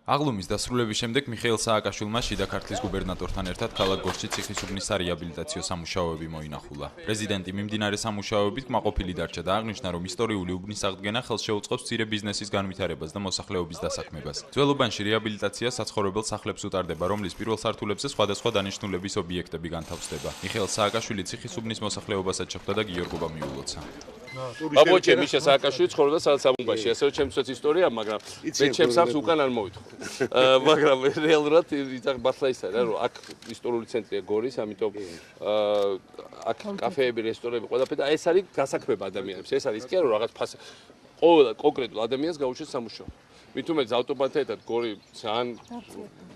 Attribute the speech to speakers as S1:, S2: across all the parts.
S1: აღლუმის დასრულების შემდეგ მიხეილ სააკაშვილმა შიდა ქართლის გუბერნატორთან ერთად ქალაქ გორში ციხისუბნის სარეაბილიტაციო სამუშაოები მოინახულა. პრეზიდენტი მიმდინარე სამუშაოებით კმაყოფილი დარჩა და აღნიშნა, რომ ისტორიული უბნის აღდგენა ხელს შეუწყობს მცირე ბიზნესის განვითარებას და მოსახლეობის დასაქმებას. ძველობანში რეაბილიტაცია საცხოვრებელ სახლებს უტარდება, რომლის პირველ სართულებზე სხვადასხვა დანიშნულების ობიექტები განთავსდება. მიხეილ სააკაშვილი ციხისუბნის მოსახლეობასაც შეხვდა და გიორგობა მიულოცა.
S2: Აბოჩე მიშა სააკაშვილი ცხოვრობდა სადაც ამუბაში, ასე რომ ჩემთვისაც ისტორია, მაგრამ მე ჩემს ახლს უკან არ მოვითხო. მაგრამ რეალურად მართლა ისაა რა, რომ აქ ისტორიული ცენტრია გორის, ამიტომ აქ კაფეები, რესტორნები, ყველაფერი და ეს არის გასაქმება ადამიანებს. ეს არის კი არა, რომ რაღაც ყოველ კონკრეტულ ადამიანს გაუჩნდეს სამუშაო. მით უმეტეს ავტომატთან ერთად გორი ძალიან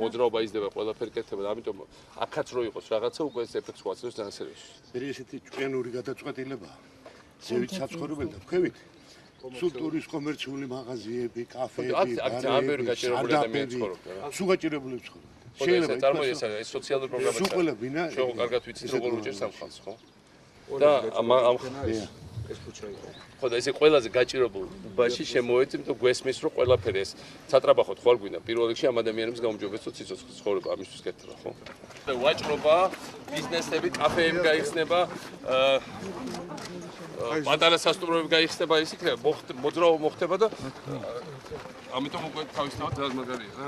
S2: მოძრაობა იზრდება, ყველაფერი კეთდება და ამიტომ აქაც რო იყოს რაღაცა უკვე ეს ეფექტს გვაწევს ძალიან სერიოზულად.
S3: მე ესეთი ჭკვიანური გადაწყვეტილება ზევით საცხოვრებელი და ქვევით სულტურის კომერციული მაღაზიები, კაფეები, ბარები, სულ გაჭირებული ცხოვრობენ.
S2: შეიძლება წარმოიდგინეთ ეს სოციალური პროგრამაა. შეგო კარგად ვიცით როგორ უჭერს ამ ხალხს, ხო? და ამ ეს ქუჩა იყო. ხო და ესე ყველაზე გაჭირებულ უბაში შემოვედი, იმიტომ გვესმის რომ ყველაფერი ეს სატრაბახოთ ხვალ გვინდა. პირველ რიგში ამ ადამიანებს გაუმჯობესოთ სიცოცხლის ცხოვრება, ამისთვის კეთდება, ხო? ვაჭრობა, ბიზნესები, კაფეები გაიხსნება, პატარა სასტუმროები გაიხსნება, ის იქნება მოძრაობა მოხდება და ამიტომ უკვე თავისთავად ძალიან მაგარია რა.